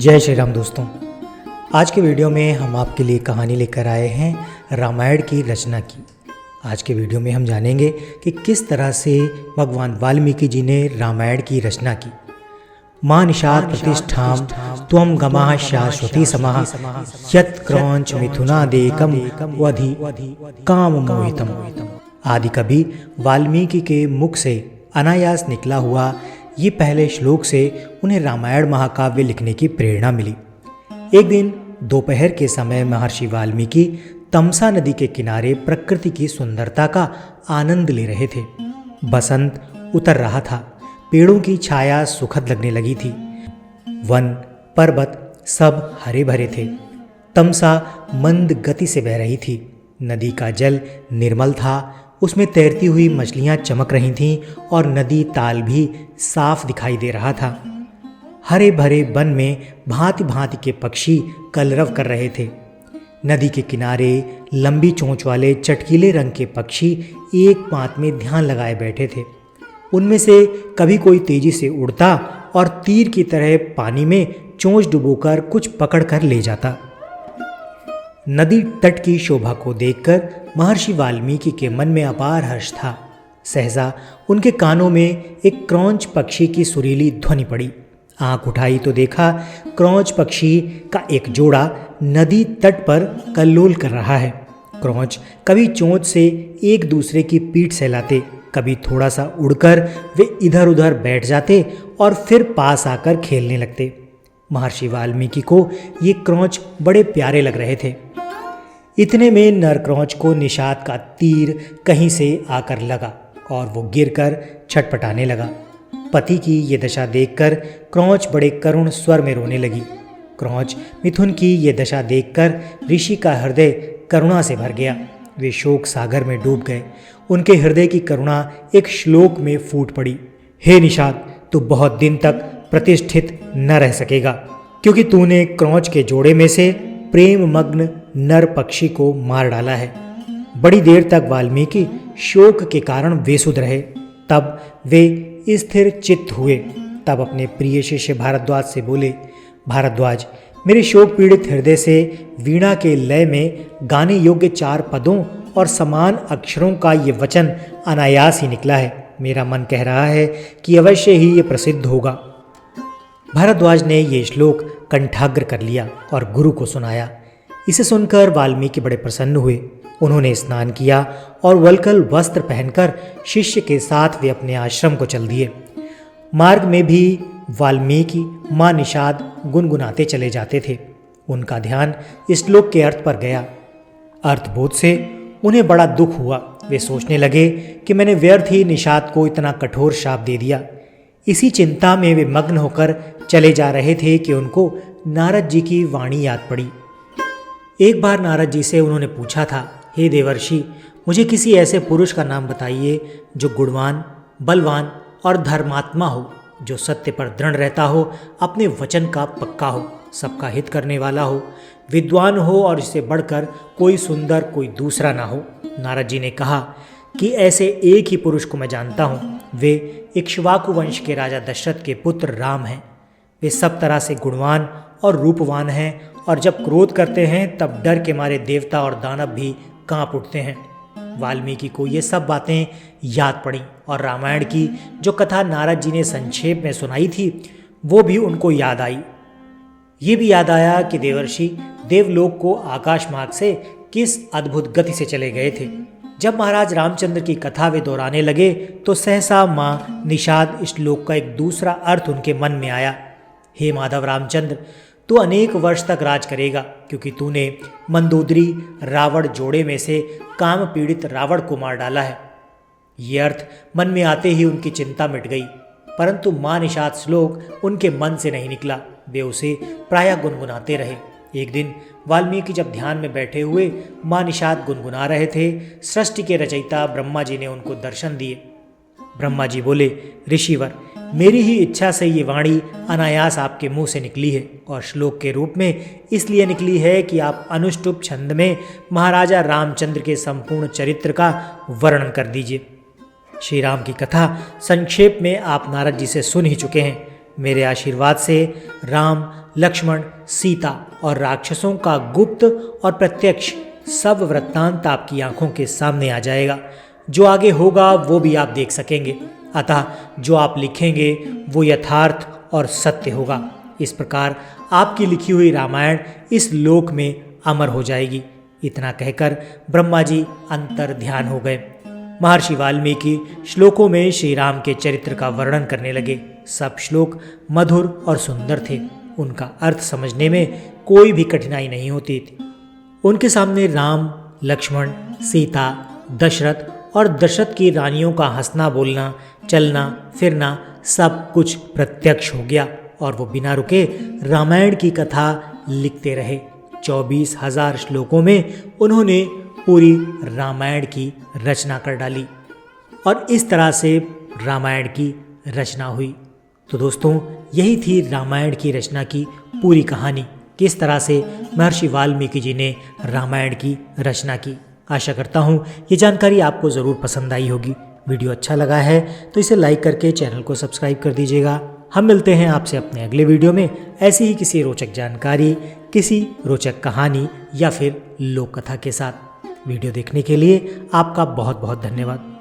जय श्री राम दोस्तों। आज के वीडियो में हम आपके लिए कहानी लेकर आए हैं रामायण की रचना की। आज के वीडियो में हम जानेंगे कि किस तरह से भगवान वाल्मीकि जी ने रामायण की रचना की। मां निषाद प्रतिष्ठाम त्वं गमाः शाश्वती समाः यत् क्रौंच मिथुनादेकं वधि काम मोहितम। आदि कवि वाल्मीकि के मुख से अनायास निकला हुआ ये पहले श्लोक से उन्हें रामायण महाकाव्य लिखने की प्रेरणा मिली। एक दिन दोपहर के समय महर्षि वाल्मीकि तमसा नदी के किनारे प्रकृति की सुंदरता का आनंद ले रहे थे। बसंत उतर रहा था, पेड़ों की छाया सुखद लगने लगी थी। वन पर्वत सब हरे भरे थे। तमसा मंद गति से बह रही थी। नदी का जल निर्मल था, उसमें तैरती हुई मछलियां चमक रही थीं और नदी ताल भी साफ दिखाई दे रहा था। हरे भरे वन में भांति भांति के पक्षी कलरव कर रहे थे। नदी के किनारे लंबी चोंच वाले चटकीले रंग के पक्षी एक बात में ध्यान लगाए बैठे थे। उनमें से कभी कोई तेजी से उड़ता और तीर की तरह पानी में चोंच डुबोकर कुछ पकड़ कर ले जाता। नदी तट की शोभा को देखकर महर्षि वाल्मीकि के मन में अपार हर्ष था। सहसा उनके कानों में एक क्रौंच पक्षी की सुरीली ध्वनि पड़ी। आंख उठाई तो देखा क्रौंच पक्षी का एक जोड़ा नदी तट पर कल्लोल कर रहा है। क्रौंच कभी चोंच से एक दूसरे की पीठ सहलाते, कभी थोड़ा सा उड़कर वे इधर उधर बैठ जाते और फिर पास आकर खेलने लगते। महर्षि वाल्मीकि को ये क्रौंच बड़े प्यारे लग रहे थे। इतने में नर क्रौंच को निषाद का तीर कहीं से आकर लगा और वो गिरकर छटपटाने लगा। पति की ये दशा देखकर क्रौंच बड़े करुण स्वर में रोने लगी। क्रौंच मिथुन की ये दशा देखकर ऋषि का हृदय करुणा से भर गया। वे शोक सागर में डूब गए। उनके हृदय की करुणा एक श्लोक में फूट पड़ी। हे निषाद, तू बहुत दिन तक प्रतिष्ठित न रह सकेगा, क्योंकि तूने क्रौंच के जोड़े में से प्रेम मग्न नर पक्षी को मार डाला है। बड़ी देर तक वाल्मीकि शोक के कारण बेसुध रहे। तब वे स्थिर चित्त हुए। तब अपने प्रिय शिष्य भारद्वाज से बोले, भारद्वाज, मेरे शोक पीड़ित हृदय से वीणा के लय में गाने योग्य 4 पदों और समान अक्षरों का ये वचन अनायास ही निकला है। मेरा मन कह रहा है कि अवश्य ही ये प्रसिद्ध होगा। भारद्वाज ने ये श्लोक कंठाग्र कर लिया और गुरु को सुनाया। इसे सुनकर वाल्मीकि बड़े प्रसन्न हुए। उन्होंने स्नान किया और वल्कल वस्त्र पहनकर शिष्य के साथ वे अपने आश्रम को चल दिए। मार्ग में भी वाल्मीकि मां निषाद गुनगुनाते चले जाते थे। उनका ध्यान इस श्लोक के अर्थ पर गया। अर्थबोध से उन्हें बड़ा दुख हुआ। वे सोचने लगे कि मैंने व्यर्थ ही निषाद को इतना कठोर शाप दे दिया। इसी चिंता में वे मग्न होकर चले जा रहे थे कि उनको नारद जी की वाणी याद पड़ी। एक बार नारद जी से उन्होंने पूछा था, हे देवर्षि, मुझे किसी ऐसे पुरुष का नाम बताइए जो गुणवान, बलवान और धर्मात्मा हो, जो सत्य पर दृढ़ रहता हो, अपने वचन का पक्का हो, सबका हित करने वाला हो, विद्वान हो और इससे बढ़कर कोई सुंदर कोई दूसरा ना हो। नारद जी ने कहा कि ऐसे एक ही पुरुष को मैं जानता हूँ। वे इक्ष्वाकु वंश के राजा दशरथ के पुत्र राम हैं। वे सब तरह से गुणवान और रूपवान हैं और जब क्रोध करते हैं तब डर के मारे देवता और दानव भी कांप उठते हैं। वाल्मीकि को ये सब बातें याद पड़ी और रामायण की जो कथा नारद जी ने संक्षेप में सुनाई थी वो भी उनको याद आई। ये भी याद आया कि देवर्षि देवलोक को आकाश मार्ग से किस अद्भुत गति से चले गए थे। जब महाराज रामचंद्र की कथा वे दोहराने लगे तो सहसा मां निषाद श्लोक का एक दूसरा अर्थ उनके मन में आया। हे माधव रामचंद्र, तू अनेक वर्ष तक राज करेगा, क्योंकि तूने मंदोदरी रावण जोड़े में से काम पीड़ित रावण को मार डाला है। ये अर्थ मन में आते ही उनकी चिंता मिट गई, परंतु मां निषाद श्लोक उनके मन से नहीं निकला। वे उसे प्रायः गुनगुनाते रहे। एक दिन वाल्मीकि जब ध्यान में बैठे हुए मां निषाद गुनगुना रहे थे, सृष्टि के रचयिता ब्रह्मा जी ने उनको दर्शन दिए। ब्रह्मा जी बोले, ऋषिवर, मेरी ही इच्छा से ये वाणी अनायास आपके मुंह से निकली है और श्लोक के रूप में इसलिए निकली है कि आप अनुष्टुप छंद में महाराजा रामचंद्र के संपूर्ण चरित्र का वर्णन कर दीजिए। श्री राम की कथा संक्षेप में आप नारद जी से सुन ही चुके हैं। मेरे आशीर्वाद से राम लक्ष्मण, सीता और राक्षसों का गुप्त और प्रत्यक्ष सब वृत्तांत आपकी आंखों के सामने आ जाएगा। जो आगे होगा वो भी आप देख सकेंगे। अतः जो आप लिखेंगे वो यथार्थ और सत्य होगा। इस प्रकार आपकी लिखी हुई रामायण इस लोक में अमर हो जाएगी। इतना कहकर ब्रह्मा जी अंतर ध्यान हो गए। महर्षि वाल्मीकि श्लोकों में श्री राम के चरित्र का वर्णन करने लगे। सब श्लोक मधुर और सुंदर थे। उनका अर्थ समझने में कोई भी कठिनाई नहीं होती थी। उनके सामने राम, लक्ष्मण, सीता, दशरथ और दशरथ की रानियों का हंसना, बोलना, चलना, फिरना सब कुछ प्रत्यक्ष हो गया और वो बिना रुके रामायण की कथा लिखते रहे। 24,000 श्लोकों में उन्होंने पूरी रामायण की रचना कर डाली और इस तरह से रामायण की रचना हुई। तो दोस्तों, यही थी रामायण की रचना की पूरी कहानी, किस तरह से महर्षि वाल्मीकि जी ने रामायण की रचना की। आशा करता हूँ ये जानकारी आपको ज़रूर पसंद आई होगी। वीडियो अच्छा लगा है तो इसे लाइक करके चैनल को सब्सक्राइब कर दीजिएगा। हम मिलते हैं आपसे अपने अगले वीडियो में ऐसी ही किसी रोचक जानकारी, किसी रोचक कहानी या फिर लोक कथा के साथ। वीडियो देखने के लिए आपका बहुत बहुत धन्यवाद।